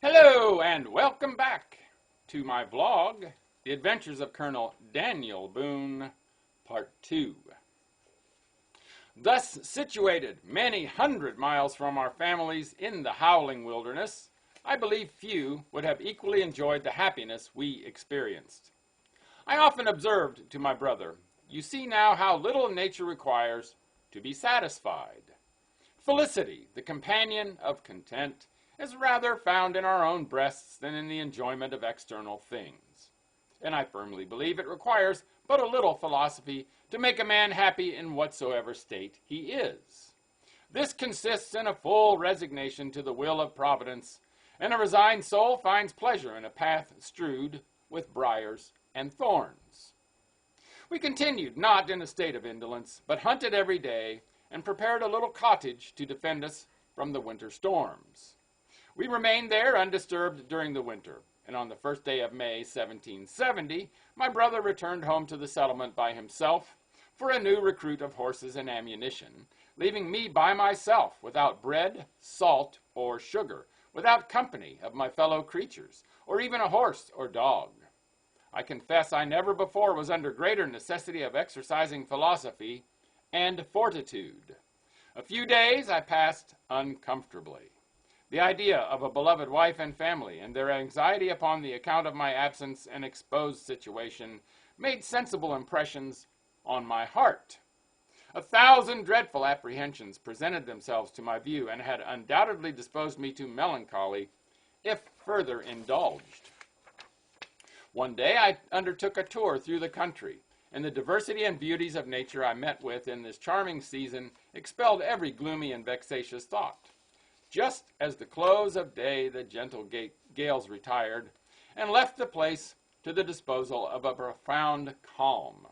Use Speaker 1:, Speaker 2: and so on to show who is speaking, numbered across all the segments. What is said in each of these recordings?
Speaker 1: Hello and welcome back to my vlog, The Adventures of Colonel Daniel Boone, Part 2. Thus situated many hundred miles from our families in the howling wilderness, I believe few would have equally enjoyed the happiness we experienced. I often observed to my brother, "You see now how little nature requires to be satisfied." Felicity, the companion of content, is rather found in our own breasts than in the enjoyment of external things. And I firmly believe it requires but a little philosophy to make a man happy in whatsoever state he is. This consists in a full resignation to the will of Providence, and a resigned soul finds pleasure in a path strewed with briars and thorns. We continued not in a state of indolence, but hunted every day and prepared a little cottage to defend us from the winter storms. We remained there undisturbed during the winter, and on the first day of May, 1770, my brother returned home to the settlement by himself for a new recruit of horses and ammunition, leaving me by myself without bread, salt, or sugar, without company of my fellow creatures, or even a horse or dog. I confess I never before was under greater necessity of exercising philosophy and fortitude. A few days I passed uncomfortably. The idea of a beloved wife and family and their anxiety upon the account of my absence and exposed situation made sensible impressions on my heart. 1,000 dreadful apprehensions presented themselves to my view and had undoubtedly disposed me to melancholy if further indulged. One day I undertook a tour through the country, and the diversity and beauties of nature I met with in this charming season expelled every gloomy and vexatious thought. Just as the close of day the gentle gales retired, and left the place to the disposal of a profound calm.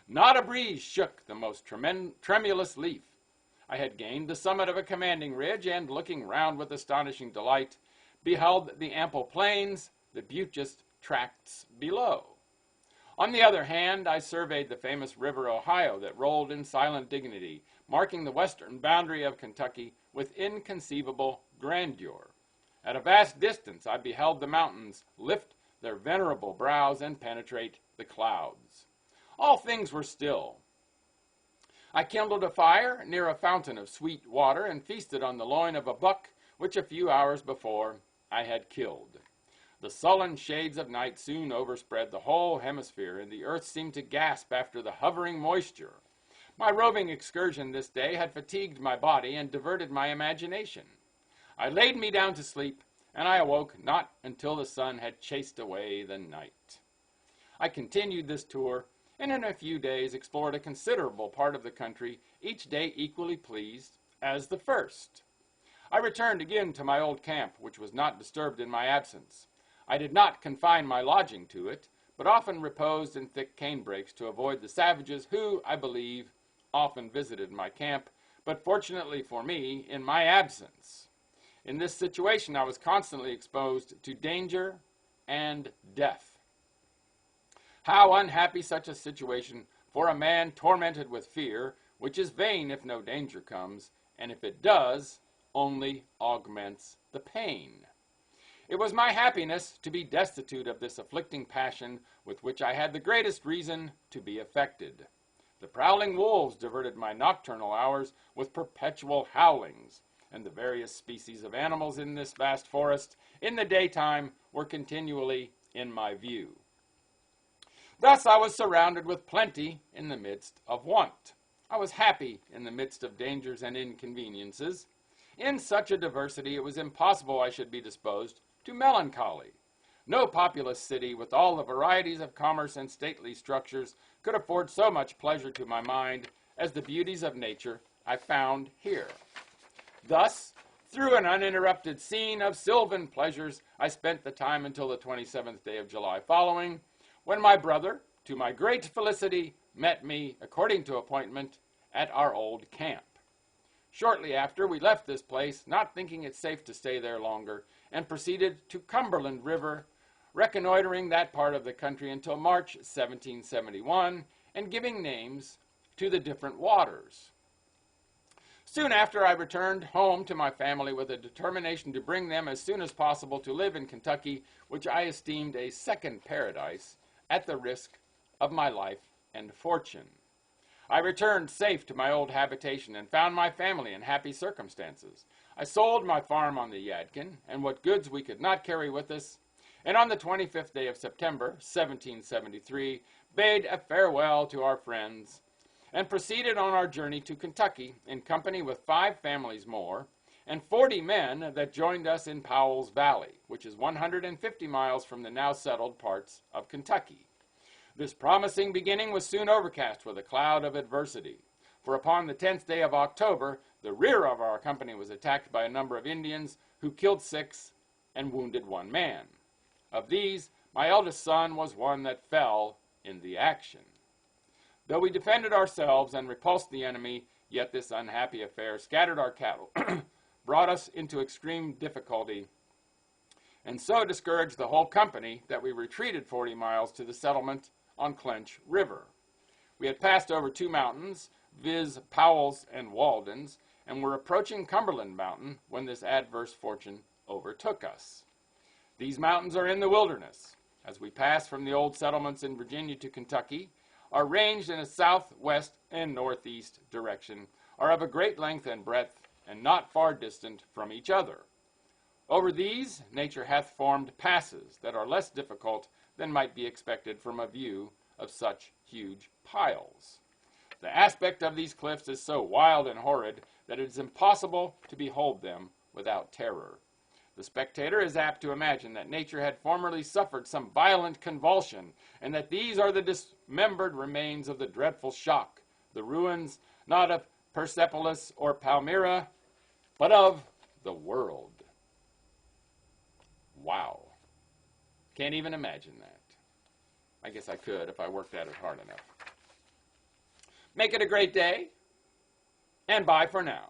Speaker 1: Not a breeze shook the most tremulous leaf. I had gained the summit of a commanding ridge, and looking round with astonishing delight, beheld the ample plains, the beauteous tracts below. On the other hand, I surveyed the famous river Ohio that rolled in silent dignity, marking the western boundary of Kentucky with inconceivable grandeur. At a vast distance, I beheld the mountains lift their venerable brows and penetrate the clouds. All things were still. I kindled a fire near a fountain of sweet water and feasted on the loin of a buck which a few hours before I had killed. The sullen shades of night soon overspread the whole hemisphere, and the earth seemed to gasp after the hovering moisture. My roving excursion this day had fatigued my body and diverted my imagination. I laid me down to sleep, and I awoke not until the sun had chased away the night. I continued this tour, and in a few days explored a considerable part of the country, each day equally pleased as the first. I returned again to my old camp, which was not disturbed in my absence. I did not confine my lodging to it, but often reposed in thick canebrakes to avoid the savages who, I believe, often visited my camp, but fortunately for me, in my absence. In this situation I was constantly exposed to danger and death. How unhappy such a situation for a man tormented with fear, which is vain if no danger comes, and if it does, only augments the pain. It was my happiness to be destitute of this afflicting passion with which I had the greatest reason to be affected. The prowling wolves diverted my nocturnal hours with perpetual howlings, and the various species of animals in this vast forest in the daytime were continually in my view. Thus I was surrounded with plenty in the midst of want. I was happy in the midst of dangers and inconveniences. In such a diversity it was impossible I should be disposed to melancholy. No populous city, with all the varieties of commerce and stately structures, could afford so much pleasure to my mind as the beauties of nature I found here. Thus, through an uninterrupted scene of sylvan pleasures, I spent the time until the 27th day of July following, when my brother, to my great felicity, met me, according to appointment, at our old camp. Shortly after, we left this place, not thinking it safe to stay there longer, and proceeded to Cumberland River, reconnoitering that part of the country until March 1771, and giving names to the different waters. Soon after, I returned home to my family with a determination to bring them as soon as possible to live in Kentucky, which I esteemed a second paradise, at the risk of my life and fortune. I returned safe to my old habitation and found my family in happy circumstances. I sold my farm on the Yadkin and what goods we could not carry with us, and on the 25th day of September, 1773, bade a farewell to our friends and proceeded on our journey to Kentucky in company with 5 families more and 40 men that joined us in Powell's Valley, which is 150 miles from the now settled parts of Kentucky. This promising beginning was soon overcast with a cloud of adversity, for upon the 10th day of October, the rear of our company was attacked by a number of Indians who killed 6 and wounded 1 man. Of these, my eldest son was one that fell in the action. Though we defended ourselves and repulsed the enemy, yet this unhappy affair scattered our cattle, brought us into extreme difficulty, and so discouraged the whole company that we retreated 40 miles to the settlement on Clench River. We had passed over 2 mountains, viz. Powell's and Walden's, and were approaching Cumberland Mountain when this adverse fortune overtook us. These mountains are in the wilderness. As we pass from the old settlements in Virginia to Kentucky, are ranged in a southwest and northeast direction, are of a great length and breadth, and not far distant from each other. Over these, nature hath formed passes that are less difficult than might be expected from a view of such huge piles. The aspect of these cliffs is so wild and horrid that it is impossible to behold them without terror. The spectator is apt to imagine that nature had formerly suffered some violent convulsion, and that these are the dismembered remains of the dreadful shock, the ruins not of Persepolis or Palmyra, but of the world. Wow. Can't even imagine that. I guess I could if I worked at it hard enough. Make it a great day, and bye for now.